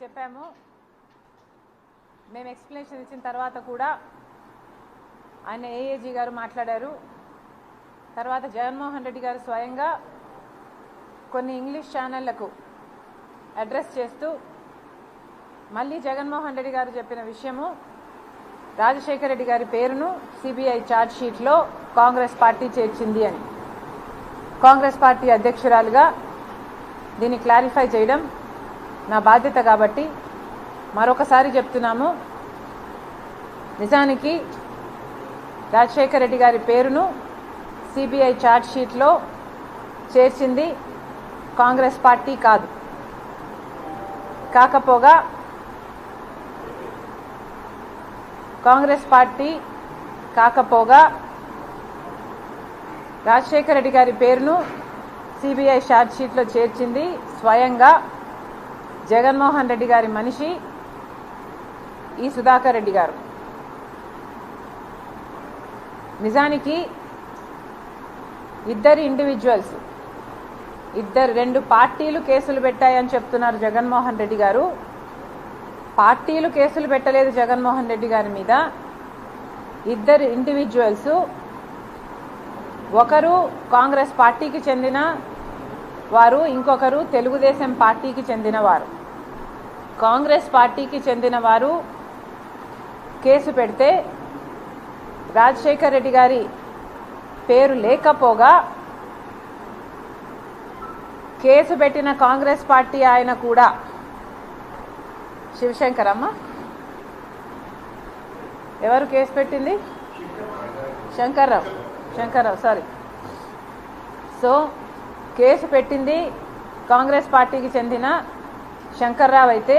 చెప్పాము. మేము ఎక్స్ప్లెనేషన్ ఇచ్చిన తర్వాత కూడా ఆయన ఏఏజీ గారు మాట్లాడారు. తర్వాత జగన్మోహన్ రెడ్డి గారు స్వయంగా కొన్ని ఇంగ్లీష్ ఛానళ్లకు అడ్రస్ చేస్తూ మళ్ళీ జగన్మోహన్ రెడ్డి గారు చెప్పిన విషయము రాజశేఖర రెడ్డి గారి పేరును సిబిఐ ఛార్జ్ షీట్లో కాంగ్రెస్ పార్టీ చేర్చింది అని. కాంగ్రెస్ పార్టీ అధ్యక్షురాలుగా దీన్ని క్లారిఫై చేయడం నా బాధ్యత కాబట్టి మరొకసారి చెప్తున్నాము. నిజానికి రాజశేఖర రెడ్డి గారి పేరును సిబిఐ ఛార్జ్ షీట్లో చేర్చింది కాంగ్రెస్ పార్టీ కాదు. కాకపోగా రాజశేఖర రెడ్డి గారి పేరును సిబిఐ ఛార్జ్ షీట్లో చేర్చింది స్వయంగా జగన్మోహన్ రెడ్డి గారి మనిషి ఈ సుధాకర్ రెడ్డి గారు. నిజానికి ఇద్దరు ఇండివిజువల్స్ రెండు పార్టీలు కేసులు పెట్టాయని చెప్తున్నారు జగన్మోహన్ రెడ్డి గారు. పార్టీలు కేసులు పెట్టలేదు జగన్మోహన్ రెడ్డి గారి మీద. ఇద్దరు ఇండివిజువల్స్, ఒకరు కాంగ్రెస్ పార్టీకి చెందిన వారు, ఇంకొకరు తెలుగుదేశం పార్టీకి చెందిన వారు. కాంగ్రెస్ పార్టీకి చెందిన వారు కేసు పెడితే రాజశేఖర్ రెడ్డి గారి పేరు లేకపోగా కేసు పెట్టిన కాంగ్రెస్ పార్టీ ఆయన కూడా శివశంకర్ అమ్మ ఎవరు కేసు పెట్టింది? శంకర్రావు సారీ. సో కేసు పెట్టింది కాంగ్రెస్ పార్టీకి చెందిన శంకర్రావు అయితే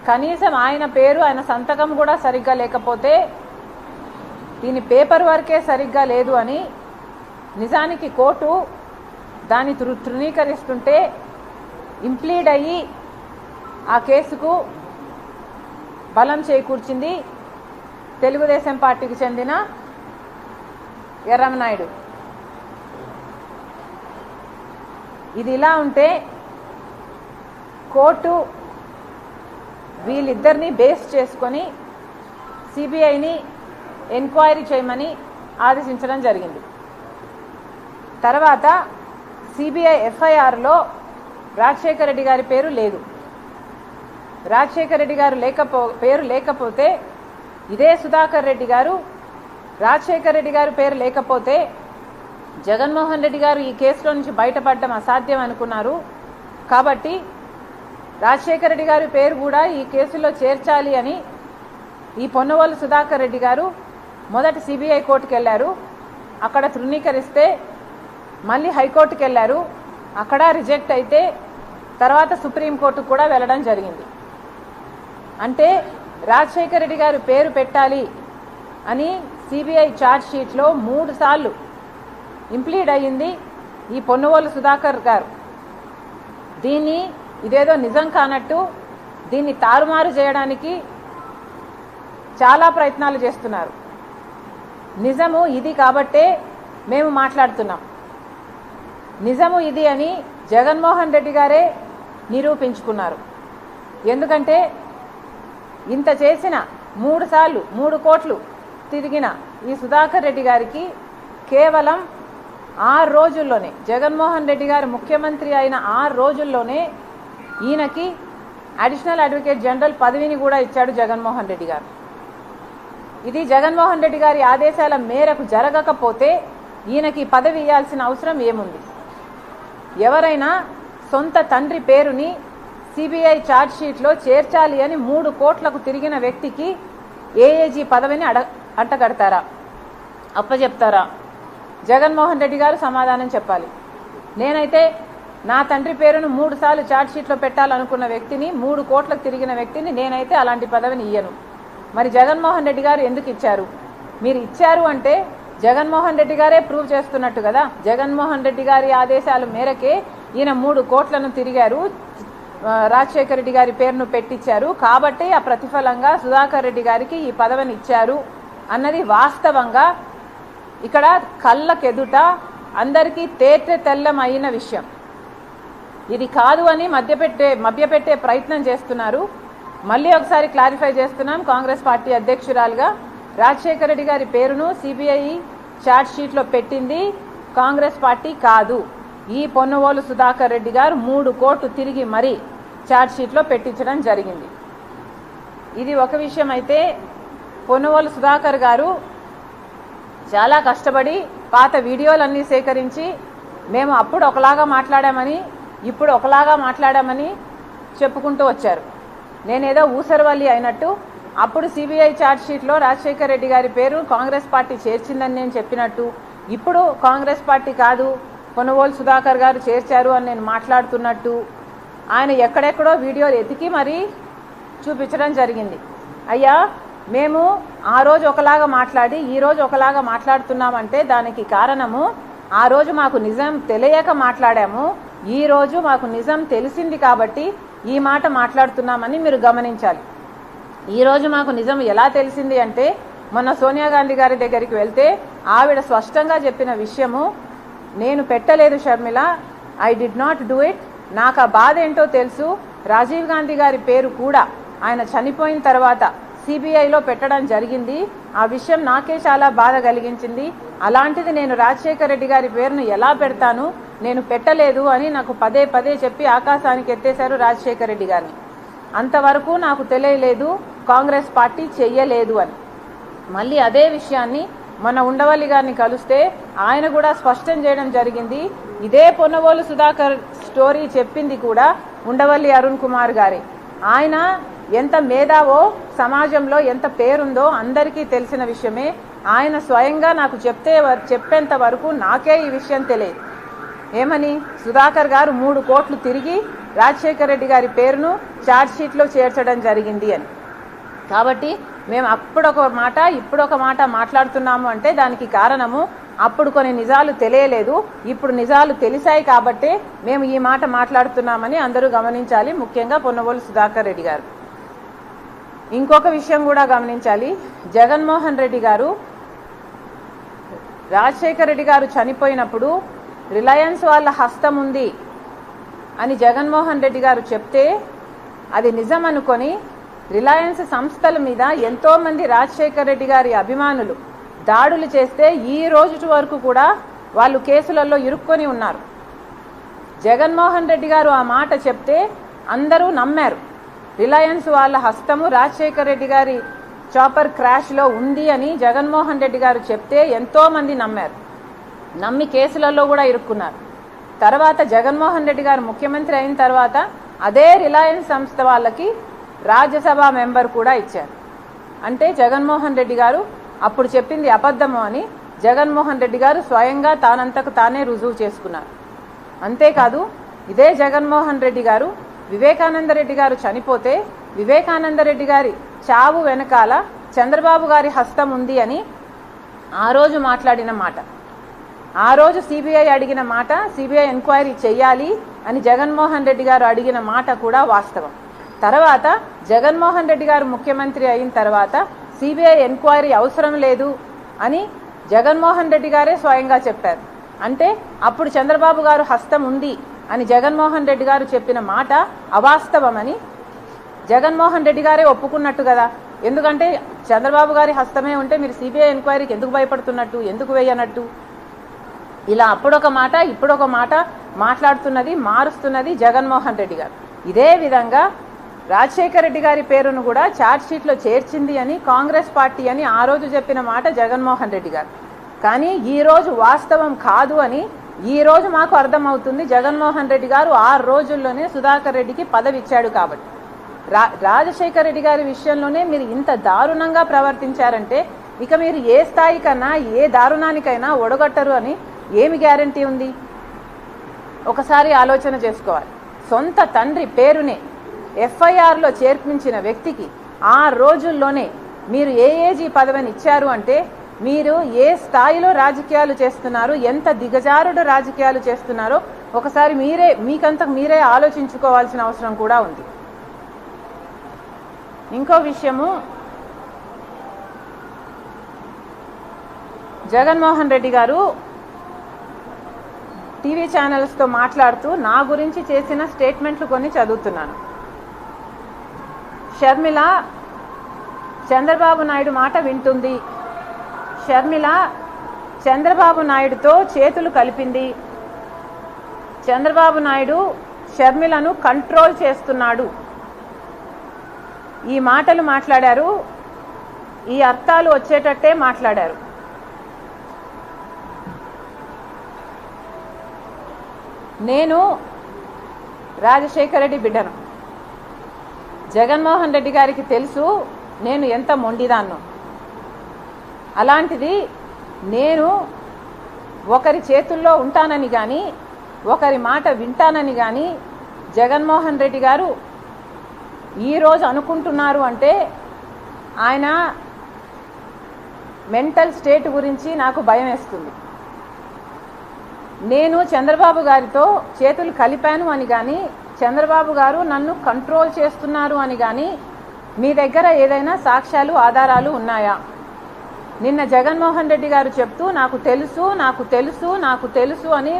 కనీసం ఆయన పేరు, ఆయన సంతకం కూడా సరిగ్గా లేకపోతే, దీని పేపర్ వర్కే సరిగ్గా లేదు అని నిజానికి కోర్టు దాన్ని తృణీకరిస్తుంటే ఇంప్లీడ్ అయ్యి ఆ కేసుకు బలం చేకూర్చింది తెలుగుదేశం పార్టీకి చెందిన ఎర్రమనాయుడు. ఇది ఇలా ఉంటే కోర్టు వీళ్ళిద్దరినీ బేస్ చేసుకొని సిబిఐని ఎంక్వైరీ చేయమని ఆదేశించడం జరిగింది. తర్వాత సిబిఐ ఎఫ్ఐఆర్లో రాజశేఖర రెడ్డి గారి పేరు లేదు. రాజశేఖర రెడ్డి గారు పేరు లేకపోతే ఇదే సుధాకర్ రెడ్డి గారు, రాజశేఖర రెడ్డి గారు పేరు లేకపోతే జగన్మోహన్ రెడ్డి గారు ఈ కేసులో నుంచి బయటపడడం అసాధ్యం అనుకున్నారు. కాబట్టి రాజశేఖర రెడ్డి గారి పేరు కూడా ఈ కేసులో చేర్చాలి అని ఈ పొన్నవోలు సుధాకర్ రెడ్డి గారు మొదట సిబిఐ కోర్టుకు వెళ్ళారు. అక్కడ తృణీకరిస్తే మళ్ళీ హైకోర్టుకు వెళ్ళారు. అక్కడ రిజెక్ట్ అయితే తర్వాత సుప్రీంకోర్టుకు కూడా వెళ్ళడం జరిగింది. అంటే రాజశేఖర రెడ్డి గారు పేరు పెట్టాలి అని సిబిఐ ఛార్జ్ షీట్లో 3 సార్లు ఇంప్లీడ్ అయ్యింది ఈ పొన్నవోలు సుధాకర్ గారు. దీన్ని ఇదేదో నిజం కానట్టు దీన్ని తారుమారు చేయడానికి చాలా ప్రయత్నాలు చేస్తున్నారు. నిజము ఇది కాబట్టే మేము మాట్లాడుతున్నాం. నిజము ఇది అని జగన్మోహన్ రెడ్డి గారే నిరూపించుకున్నారు. ఎందుకంటే ఇంత చేసిన 3 సార్లు 3 కోట్లు తిరిగిన ఈ సుధాకర్ రెడ్డి గారికి కేవలం 6 రోజుల్లోనే, జగన్మోహన్ రెడ్డి గారు ముఖ్యమంత్రి అయిన 6 రోజుల్లోనే ఈయనకి అడిషనల్ అడ్వకేట్ జనరల్ పదవిని కూడా ఇచ్చాడు జగన్మోహన్ రెడ్డి గారు. ఇది జగన్మోహన్ రెడ్డి గారి ఆదేశాల మేరకు జరగకపోతే ఈయనకి పదవి ఇవ్వాల్సిన అవసరం ఏముంది? ఎవరైనా సొంత తండ్రి పేరుని సిబిఐ ఛార్జ్ షీట్లో చేర్చాలి అని 3 కోట్లకు తిరిగిన వ్యక్తికి ఏఏజీ పదవిని అంటగడతారా? అప్పచెప్తారా? జగన్మోహన్ రెడ్డి గారు సమాధానం చెప్పాలి. నేనైతే నా తండ్రి పేరును 3 సార్లు ఛార్జ్ షీట్లో పెట్టాలనుకున్న వ్యక్తిని, 3 కోట్లకు తిరిగిన వ్యక్తిని నేనైతే అలాంటి పదవిని ఇయ్యను. మరి జగన్మోహన్ రెడ్డి గారు ఎందుకు ఇచ్చారు? మీరు ఇచ్చారు అంటే జగన్మోహన్ రెడ్డి గారే ప్రూవ్ చేస్తున్నట్టు కదా. జగన్మోహన్ రెడ్డి గారి ఆదేశాల మేరకే ఈయన 3 కోట్లను తిరిగారు, రాజశేఖర రెడ్డి గారి పేరును పెట్టించారు. కాబట్టి ఆ ప్రతిఫలంగా సుధాకర్ రెడ్డి గారికి ఈ పదవిని ఇచ్చారు అన్నది వాస్తవంగా ఇక్కడ కళ్ళకెదుట అందరికీ తేటతెల్లం అయిన విషయం. ఇది కాదు అని మభ్యపెట్టే ప్రయత్నం చేస్తున్నారు. మళ్ళీ ఒకసారి క్లారిఫై చేస్తున్నాం. కాంగ్రెస్ పార్టీ అధ్యక్షురాలుగా రాజశేఖర రెడ్డి గారి పేరును సిబిఐ ఛార్జ్ షీట్లో పెట్టింది కాంగ్రెస్ పార్టీ కాదు. ఈ పొన్నవోలు సుధాకర్ రెడ్డి గారు 3 కోట్లు తిరిగి మరీ ఛార్జ్ షీట్లో పెట్టించడం జరిగింది. ఇది ఒక విషయం. అయితే పొన్నవోలు సుధాకర్ గారు చాలా కష్టపడి పాత వీడియోలన్నీ సేకరించి మేము అప్పుడు ఒకలాగా మాట్లాడామని ఇప్పుడు ఒకలాగా మాట్లాడామని చెప్పుకుంటూ వచ్చారు. నేనేదో ఊసరవల్లి అయినట్టు అప్పుడు సిబిఐ ఛార్జ్ షీట్లో రాజశేఖర రెడ్డి గారి పేరు కాంగ్రెస్ పార్టీ చేర్చిందని నేను చెప్పినట్టు, ఇప్పుడు కాంగ్రెస్ పార్టీ కాదు పొన్నవోలు సుధాకర్ గారు చేర్చారు అని నేను మాట్లాడుతున్నట్టు ఆయన ఎక్కడెక్కడో వీడియోలు ఎతికి మరీ చూపించడం జరిగింది. అయ్యా, మేము ఆ రోజు ఒకలాగా మాట్లాడి ఈ రోజు ఒకలాగా మాట్లాడుతున్నామంటే దానికి కారణము ఆ రోజు మాకు నిజం తెలియక మాట్లాడాము, ఈ రోజు మాకు నిజం తెలిసింది కాబట్టి ఈ మాట మాట్లాడుతున్నామని మీరు గమనించాలి. ఈ రోజు మాకు నిజం ఎలా తెలిసింది అంటే మొన్న సోనియా గాంధీ గారి దగ్గరికి వెళ్తే ఆవిడ స్పష్టంగా చెప్పిన విషయము, నేను పెట్టలేదు Sharmila, I did not do it, నాకు ఆ బాధ ఏంటో తెలుసు, రాజీవ్ గాంధీ గారి పేరు కూడా ఆయన చనిపోయిన తర్వాత సిబిఐలో పెట్టడం జరిగింది, ఆ విషయం నాకే చాలా బాధ కలిగించింది, అలాంటిది నేను రాజశేఖర రెడ్డి గారి పేరును ఎలా పెడతాను, నేను పెట్టలేదు అని నాకు పదే పదే చెప్పి ఆకాశానికి ఎత్తేశారు రాజశేఖర రెడ్డి గారిని. అంతవరకు నాకు తెలియలేదు కాంగ్రెస్ పార్టీ చెయ్యలేదు అని. మళ్ళీ అదే విషయాన్ని మన ఉండవల్లి గారిని కలిస్తే ఆయన కూడా స్పష్టం చేయడం జరిగింది. ఇదే పొన్నవోలు సుధాకర్ స్టోరీ చెప్పింది కూడా ఉండవల్లి అరుణ్ కుమార్ గారే. ఆయన ఎంత మేధావో, సమాజంలో ఎంత పేరుందో అందరికీ తెలిసిన విషయమే. ఆయన స్వయంగా నాకు చెప్పేంత వరకు నాకే ఈ విషయం తెలియదు. ఏమని, సుధాకర్ గారు 3 కోట్లు తిరిగి రాజశేఖర రెడ్డి గారి పేరును ఛార్జ్ షీట్లో చేర్చడం జరిగింది అని. కాబట్టి మేము అప్పుడొక మాట ఇప్పుడొక మాట మాట్లాడుతున్నాము అంటే దానికి కారణము అప్పుడు కొన్ని నిజాలు తెలియలేదు, ఇప్పుడు నిజాలు తెలిసాయి కాబట్టే మేము ఈ మాట మాట్లాడుతున్నామని అందరూ గమనించాలి. ముఖ్యంగా పొన్నవోలు సుధాకర్ రెడ్డి గారు. ఇంకొక విషయం కూడా గమనించాలి. జగన్మోహన్ రెడ్డి గారు రాజశేఖర రెడ్డి గారు చనిపోయినప్పుడు రిలయన్స్ వాళ్ళ హస్తం ఉంది అని జగన్మోహన్ రెడ్డి గారు చెప్తే అది నిజం అనుకొని రిలయన్స్ సంస్థల మీద ఎంతో మంది రాజశేఖర రెడ్డి గారి అభిమానులు దాడులు చేస్తే ఈ రోజు వరకు కూడా వాళ్ళు కేసులలో ఇరుక్కొని ఉన్నారు. జగన్మోహన్ రెడ్డి గారు ఆ మాట చెప్తే అందరూ నమ్మారు. రిలయన్స్ వాళ్ళ హస్తము రాజశేఖర రెడ్డి గారి చాపర్ క్రాష్లో ఉంది అని జగన్మోహన్ రెడ్డి గారు చెప్తే ఎంతో మంది నమ్మారు. నమ్మి కేసులలో కూడా ఇరుక్కున్నారు. తర్వాత జగన్మోహన్ రెడ్డి గారు ముఖ్యమంత్రి అయిన తర్వాత అదే రిలయన్స్ సంస్థ వాళ్ళకి రాజ్యసభ మెంబర్ కూడా ఇచ్చారు. అంటే జగన్మోహన్ రెడ్డి గారు అప్పుడు చెప్పింది అబద్ధము అని జగన్మోహన్ రెడ్డి గారు స్వయంగా తానంతకు తానే రుజువు చేసుకున్నారు. అంతేకాదు, ఇదే జగన్మోహన్ రెడ్డి గారు వివేకానంద రెడ్డి గారు చనిపోతే వివేకానంద రెడ్డి గారి చావు వెనకాల చంద్రబాబు గారి హస్తం ఉంది అని ఆ రోజు మాట్లాడిన మాట, ఆ రోజు సిబిఐ అడిగిన మాట, సిబిఐ ఎంక్వైరీ చేయాలి అని జగన్మోహన్ రెడ్డి గారు అడిగిన మాట కూడా వాస్తవం. తర్వాత జగన్మోహన్ రెడ్డి గారు ముఖ్యమంత్రి అయిన తర్వాత సిబిఐ ఎంక్వైరీ అవసరం లేదు అని జగన్మోహన్ రెడ్డి గారే స్వయంగా చెప్పారు. అంటే అప్పుడు చంద్రబాబు గారు హస్తం ఉంది అని జగన్మోహన్ రెడ్డి గారు చెప్పిన మాట అవాస్తవమని జగన్మోహన్ రెడ్డి గారే ఒప్పుకున్నట్టు కదా. ఎందుకంటే చంద్రబాబు గారి హస్తమే ఉంటే మీరు సిబిఐ ఎంక్వైరీకి ఎందుకు భయపడుతున్నట్టు, ఎందుకు వేయనట్టు? ఇలా అప్పుడొక మాట ఇప్పుడొక మాట మాట్లాడుతున్నది, మారుస్తున్నది జగన్మోహన్ రెడ్డి గారు. ఇదే విధంగా రాజశేఖర రెడ్డి గారి పేరును కూడా ఛార్జ్ షీట్లో చేర్చింది అని కాంగ్రెస్ పార్టీ అని ఆ రోజు చెప్పిన మాట జగన్మోహన్ రెడ్డి గారు. కానీ ఈ రోజు వాస్తవం కాదు అని ఈ రోజు మాకు అర్థమవుతుంది. జగన్మోహన్ రెడ్డి గారు 6 రోజుల్లోనే సుధాకర్ రెడ్డికి పదవి ఇచ్చాడు కాబట్టి. రాజశేఖర రెడ్డి గారి విషయంలోనే మీరు ఇంత దారుణంగా ప్రవర్తించారంటే ఇక మీరు ఏ స్థాయికన్నా ఏ దారుణానికైనా ఒడగట్టరు అని ఏమి గ్యారంటీ ఉంది? ఒకసారి ఆలోచన చేసుకోవాలి. సొంత తండ్రి పేరునే ఎఫ్ఐఆర్లో చేర్పించిన వ్యక్తికి 6 రోజుల్లోనే మీరు ఏఏజీ పదవిని ఇచ్చారు అంటే మీరు ఏ స్థాయిలో రాజకీయాలు చేస్తున్నారు, ఎంత దిగజారుడు రాజకీయాలు చేస్తున్నారో ఒకసారి మీకంతకు మీరే ఆలోచించుకోవాల్సిన అవసరం కూడా ఉంది. ఇంకో విషయము, జగన్మోహన్ రెడ్డి గారు టీవీ ఛానల్స్తో మాట్లాడుతూ నా గురించి చేసిన స్టేట్మెంట్లు కొన్ని చదువుతున్నాను. షర్మిల చంద్రబాబు నాయుడు మాట వింటుంది, షర్మిల చంద్రబాబు నాయుడుతో చేతులు కలిపింది, చంద్రబాబు నాయుడు షర్మిలను కంట్రోల్ చేస్తున్నాడు. ఈ మాటలు మాట్లాడారు, ఈ అర్థాలు వచ్చేటట్టే మాట్లాడారు. నేను రాజశేఖర రెడ్డి బిడ్డను. జగన్మోహన్ రెడ్డి గారికి తెలుసు నేను ఎంత మొండిదాన్నో. అలాంటిది నేను ఒకరి చేతుల్లో ఉంటానని కానీ ఒకరి మాట వింటానని కానీ జగన్మోహన్ రెడ్డి గారు ఈరోజు అనుకుంటున్నారు అంటే ఆయన మెంటల్ స్టేట్ గురించి నాకు భయం వేస్తుంది. నేను చంద్రబాబు గారితో చేతులు కలిపాను అని కానీ చంద్రబాబు గారు నన్ను కంట్రోల్ చేస్తున్నారు అని కానీ మీ దగ్గర ఏదైనా సాక్ష్యాలు ఆధారాలు ఉన్నాయా? నిన్న జగన్మోహన్ రెడ్డి గారు చెప్తూ నాకు తెలుసు నాకు తెలుసు నాకు తెలుసు అని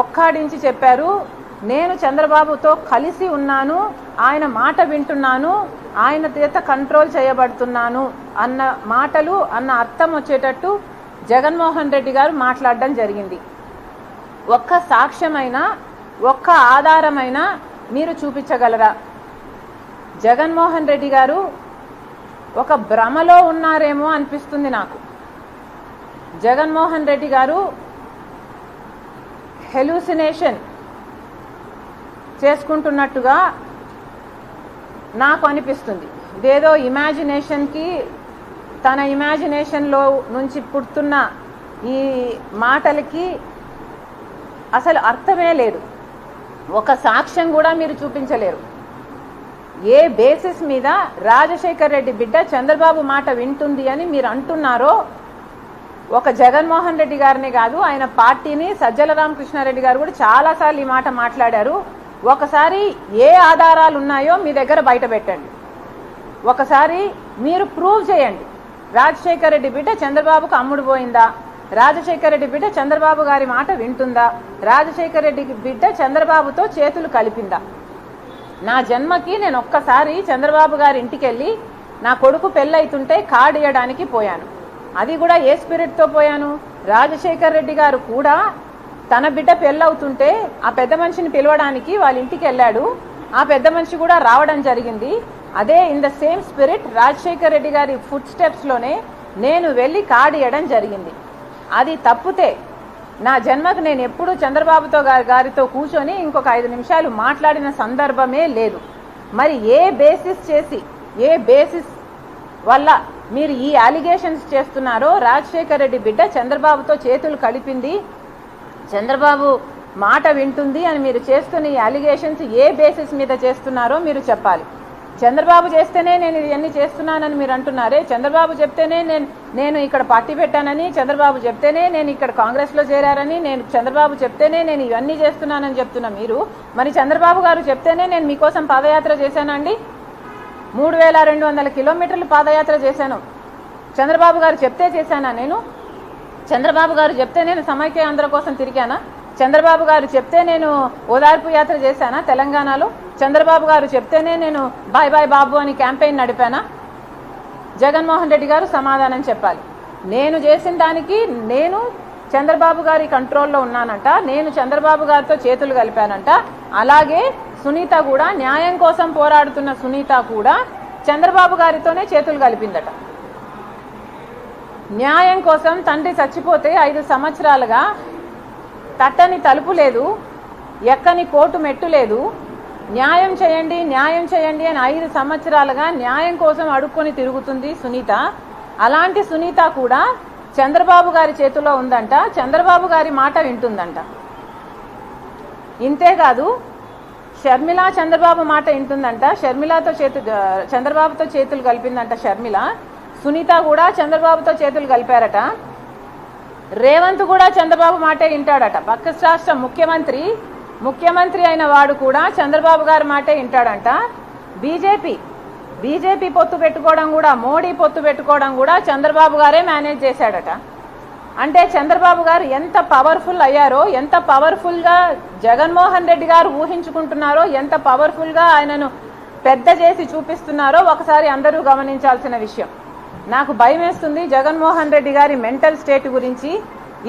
ఒక్కాడించి చెప్పారు. నేను చంద్రబాబుతో కలిసి ఉన్నాను, ఆయన మాట వింటున్నాను, ఆయన చేత కంట్రోల్ చేయబడుతున్నాను అన్న మాటలు అన్న అర్థం వచ్చేటట్టు జగన్మోహన్ రెడ్డి గారు మాట్లాడడం జరిగింది. ఒక్క సాక్ష్యమైనా ఒక్క ఆధారమైనా మీరు చూపించగలరా? జగన్మోహన్ రెడ్డి గారు ఒక భ్రమలో ఉన్నారేమో అనిపిస్తుంది నాకు. జగన్మోహన్ రెడ్డి గారు హెలూసినేషన్ చేసుకుంటున్నట్టుగా నాకు అనిపిస్తుంది. ఇదేదో ఇమాజినేషన్కి తన ఇమాజినేషన్లో నుంచి పుడుతున్న ఈ మాటలకి అసలు అర్థమే లేదు. ఒక సాక్ష్యం కూడా మీరు చూపించలేరు. ఏ బేసిస్ మీద రాజశేఖర్ రెడ్డి బిడ్డ చంద్రబాబు మాట వింటుంది అని మీరు అంటున్నారో ఒక జగన్మోహన్ రెడ్డి గారిని కాదు, ఆయన పార్టీని సజ్జల రామకృష్ణారెడ్డి గారు కూడా చాలాసార్లు ఈ మాట మాట్లాడారు. ఒకసారి ఏ ఆధారాలు ఉన్నాయో మీ దగ్గర బయట పెట్టండి, ఒకసారి మీరు ప్రూవ్ చేయండి. రాజశేఖర్ రెడ్డి బిడ్డ చంద్రబాబుకు అమ్ముడు పోయిందా? రాజశేఖర్ రెడ్డి బిడ్డ చంద్రబాబు గారి మాట వింటుందా? రాజశేఖర్ రెడ్డి బిడ్డ చంద్రబాబుతో చేతులు కలిపిందా? నా జన్మకి నేను ఒక్కసారి చంద్రబాబు గారి ఇంటికి వెళ్ళి నా కొడుకు పెళ్ళైతుంటే కార్డు ఇవ్వడానికి పోయాను. అది కూడా ఏ స్పిరిట్తో పోయాను? రాజశేఖర్ రెడ్డి గారు కూడా తన బిడ్డ పెళ్ళవుతుంటే ఆ పెద్ద మనిషిని పిలవడానికి వాళ్ళ ఇంటికి వెళ్ళాడు. ఆ పెద్ద మనిషి కూడా రావడం జరిగింది. అదే in the same spirit Rajasekhar Reddy గారి ఫుట్ స్టెప్స్లోనే నేను వెళ్ళి కార్డు ఇవ్వడం జరిగింది. అది తప్పితే నా జన్మకు నేను ఎప్పుడూ చంద్రబాబుతో గారితో కూర్చొని ఇంకొక 5 నిమిషాలు మాట్లాడిన సందర్భమే లేదు. మరి ఏ బేసిస్ చేసి ఏ బేసిస్ వల్ల మీరు ఈ అలిగేషన్స్ చేస్తున్నారో? రాజశేఖర్ రెడ్డి బిడ్డ చంద్రబాబుతో చేతులు కలిపింది, చంద్రబాబు మాట వింటుంది అని మీరు చేస్తున్న ఈ అలిగేషన్స్ ఏ బేసిస్ మీద చేస్తున్నారో మీరు చెప్పాలి. చంద్రబాబు చేస్తేనే నేను ఇవన్నీ చేస్తున్నానని మీరు అంటున్నారే. చంద్రబాబు చెప్తేనే నేను ఇక్కడ పార్టీ పెట్టానని, చంద్రబాబు చెప్తేనే నేను ఇక్కడ కాంగ్రెస్లో చేరారని, చంద్రబాబు చెప్తేనే నేను ఇవన్నీ చేస్తున్నానని చెప్తున్నా మీరు. మరి చంద్రబాబు గారు చెప్తేనే నేను మీకోసం పాదయాత్ర చేశానండి. 3200 కిలోమీటర్లు పాదయాత్ర చేశాను. చంద్రబాబు గారు చెప్తే చేశానా నేను? చంద్రబాబు గారు చెప్తే నేను సమైక్య ఆంధ్ర కోసం తిరిగానా? చంద్రబాబు గారు చెప్తే నేను ఓదార్పు యాత్ర చేశానా తెలంగాణలో? చంద్రబాబు గారు చెప్తేనే నేను బాయ్ బాయ్ బాబు అని క్యాంపెయిన్ నడిపానా? జగన్మోహన్ రెడ్డి గారు సమాధానం చెప్పాలి. నేను చేసిన దానికి నేను చంద్రబాబు గారి కంట్రోల్లో ఉన్నానంట, నేను చంద్రబాబు గారితో చేతులు కలిపానంట. అలాగే సునీత కూడా, న్యాయం కోసం పోరాడుతున్న సునీత కూడా చంద్రబాబు గారితోనే చేతులు కలిపిందట. న్యాయం కోసం తండ్రి చచ్చిపోతే 5 సంవత్సరాలుగా తట్టని తలుపు లేదు, ఎక్కని కోర్టు మెట్టు లేదు. న్యాయం చేయండి న్యాయం చేయండి అని 5 సంవత్సరాలుగా న్యాయం కోసం అడుక్కొని తిరుగుతుంది సునీత. అలాంటి సునీత కూడా చంద్రబాబు గారి చేతిలో ఉందంట, చంద్రబాబు గారి మాట వింటుందంట. ఇంతేకాదు షర్మిల చంద్రబాబు మాట వింటుందంట, చంద్రబాబుతో చేతులు కలిపిందంట షర్మిల. సునీత కూడా చంద్రబాబుతో చేతులు కలిపారట. రేవంత్ కూడా చంద్రబాబు మాటే వింటాడట. పక్క రాష్ట్ర ముఖ్యమంత్రి అయిన వాడు కూడా చంద్రబాబు గారి మాటే వింటాడంట. బీజేపీ పొత్తు పెట్టుకోవడం కూడా, మోడీ పొత్తు పెట్టుకోవడం కూడా చంద్రబాబు గారే మేనేజ్ చేశాడట. అంటే చంద్రబాబు గారు ఎంత పవర్ఫుల్ అయ్యారో, ఎంత పవర్ఫుల్గా జగన్మోహన్ రెడ్డి గారు ఊహించుకుంటున్నారో, ఎంత పవర్ఫుల్గా ఆయనను పెద్ద చేసి చూపిస్తున్నారో ఒకసారి అందరూ గమనించాల్సిన విషయం. నాకు భయం వేస్తుంది జగన్మోహన్ రెడ్డి గారి మెంటల్ స్టేట్ గురించి.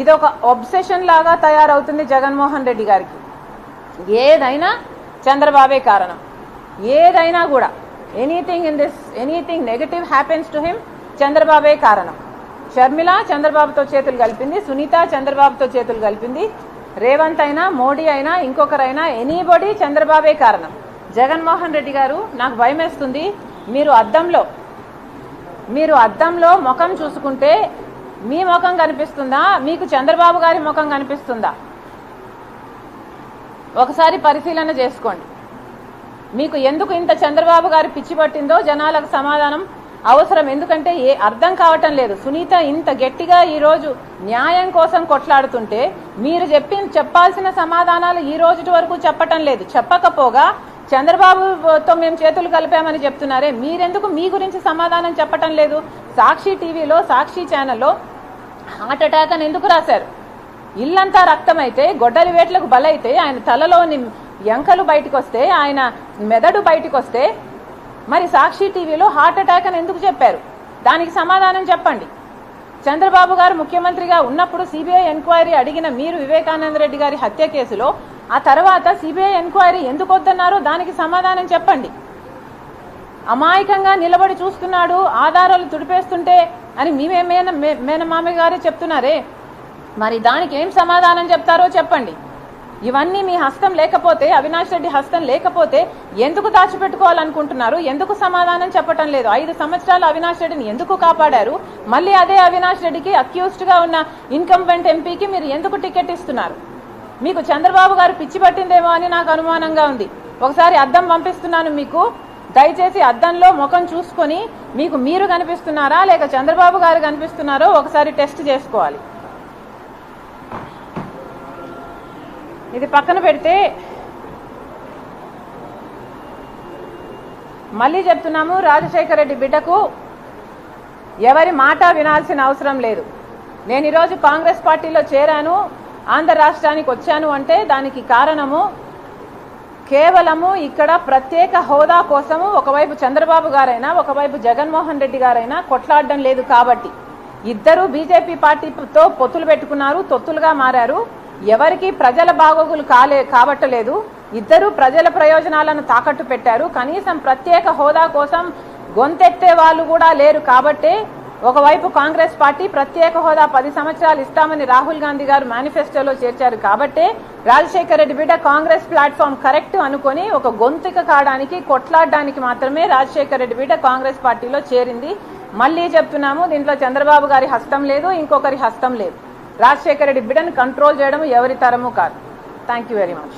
ఇది ఒక ఒబ్సెషన్ లాగా తయారవుతుంది జగన్మోహన్ రెడ్డి గారికి. ఏదైనా చంద్రబాబే కారణం, ఏదైనా కూడా anything negative happens to him, చంద్రబాబే కారణం. షర్మిల చంద్రబాబుతో చేతులు కలిపింది, సునీత చంద్రబాబుతో చేతులు కలిపింది, రేవంత్ అయినా మోడీ అయినా ఇంకొకరైనా ఎనీబడి చంద్రబాబే కారణం. జగన్మోహన్ రెడ్డి గారు నాకు భయం వేస్తుంది. మీరు అద్దంలో ముఖం చూసుకుంటే మీ ముఖం కనిపిస్తుందా, మీకు చంద్రబాబు గారి ముఖం కనిపిస్తుందా? ఒకసారి పరిశీలన చేసుకోండి. మీకు ఎందుకు ఇంత చంద్రబాబు గారి పిచ్చి పట్టిందో జనాలకు సమాధానం అవసరం. ఎందుకంటే అర్థం కావటం లేదు. సునీత ఇంత గట్టిగా ఈరోజు న్యాయం కోసం కొట్లాడుతుంటే మీరు చెప్పాల్సిన సమాధానాలు ఈ రోజు వరకు చెప్పటం లేదు. చెప్పకపోగా చంద్రబాబుతో మేము చేతులు కలిపామని చెప్తున్నారే, మీరెందుకు మీ గురించి సమాధానం చెప్పటం లేదు? సాక్షి టీవీలో, సాక్షి ఛానల్లో హార్ట్ అటాక్ అని ఎందుకు రాశారు? ఇల్లంతా రక్తమైతే, గొడ్డలి వేట్లకు బలైతే, ఆయన తలలోని ఎంకలు బయటకు వస్తే, ఆయన మెదడు బయటకు వస్తే, మరి సాక్షి టీవీలో హార్ట్ అటాక్ అని ఎందుకు చెప్పారు? దానికి సమాధానం చెప్పండి. చంద్రబాబు గారు ముఖ్యమంత్రిగా ఉన్నప్పుడు సిబిఐ ఎంక్వైరీ అడిగిన మీరు వివేకానంద రెడ్డి గారి హత్య కేసులో ఆ తర్వాత సిబిఐ ఎంక్వైరీ ఎందుకు వద్దన్నారో దానికి సమాధానం చెప్పండి. అమాయకంగా నిలబడి చూస్తున్నాడు, ఆధారాలు తుడిపేస్తుంటే అని మేనమామ గారే చెప్తున్నారే, మరి దానికి ఏం సమాధానం చెప్తారో చెప్పండి. ఇవన్నీ మీ హస్తం లేకపోతే, అవినాష్ రెడ్డి హస్తం లేకపోతే ఎందుకు దాచిపెట్టుకోవాలనుకుంటున్నారు? ఎందుకు సమాధానం చెప్పటం లేదు? 5 సంవత్సరాలు అవినాష్ రెడ్డిని ఎందుకు కాపాడారు? మళ్ళీ అదే అవినాష్ రెడ్డికి అక్యూజ్డ్ గా ఉన్న ఇన్కంబెంట్ ఎంపీకి మీరు ఎందుకు టికెట్ ఇస్తున్నారు? మీకు చంద్రబాబు గారు పిచ్చి పట్టిందేమో అని నాకు అనుమానంగా ఉంది. ఒకసారి అద్దం పంపిస్తున్నాను మీకు, దయచేసి అద్దంలో ముఖం చూసుకొని మీకు మీరు కనిపిస్తున్నారా లేక చంద్రబాబు గారు కనిపిస్తున్నారో ఒకసారి టెస్ట్ చేసుకోవాలి. ఇది పక్కన పెడితే మళ్ళీ చెప్తున్నాము, రాజశేఖర రెడ్డి బిడ్డకు ఎవరి మాట వినాల్సిన అవసరం లేదు. నేను ఈరోజు కాంగ్రెస్ పార్టీలో చేరాను, ఆంధ్ర రాష్ట్రానికి వచ్చాను అంటే దానికి కారణము కేవలము ఇక్కడ ప్రత్యేక హోదా కోసము ఒకవైపు చంద్రబాబు గారైనా ఒకవైపు జగన్మోహన్ రెడ్డి గారైనా కొట్లాడడం లేదు కాబట్టి. ఇద్దరు బీజేపీ పార్టీతో పొత్తులు పెట్టుకున్నారు, తొత్తులుగా మారారు. ఎవరికి ప్రజల బాగోగులు కావట్లేదు. ఇద్దరు ప్రజల ప్రయోజనాలను తాకట్టు పెట్టారు. కనీసం ప్రత్యేక హోదా కోసం గొంతెత్తే వాళ్ళు కూడా లేరు. కాబట్టే ఒకవైపు కాంగ్రెస్ పార్టీ ప్రత్యేక హోదా 10 సంవత్సరాలు ఇస్తామని రాహుల్ గాంధీ గారు మేనిఫెస్టోలో చేర్చారు. కాబట్టే రాజశేఖర రెడ్డి బిడ్డ కాంగ్రెస్ ప్లాట్ఫామ్ కరెక్ట్ అనుకొని ఒక గొంతుక కావడానికి, కొట్లాడడానికి మాత్రమే రాజశేఖర రెడ్డి బిడ్డ కాంగ్రెస్ పార్టీలో చేరింది. మళ్ళీ చెప్తున్నాము, దీంట్లో చంద్రబాబు గారి హస్తం లేదు, ఇంకొకరి హస్తం లేదు. రాజశేఖర రెడ్డి బిడ్డను కంట్రోల్ చేయడం ఎవరి తరము కాదు. Thank you very much.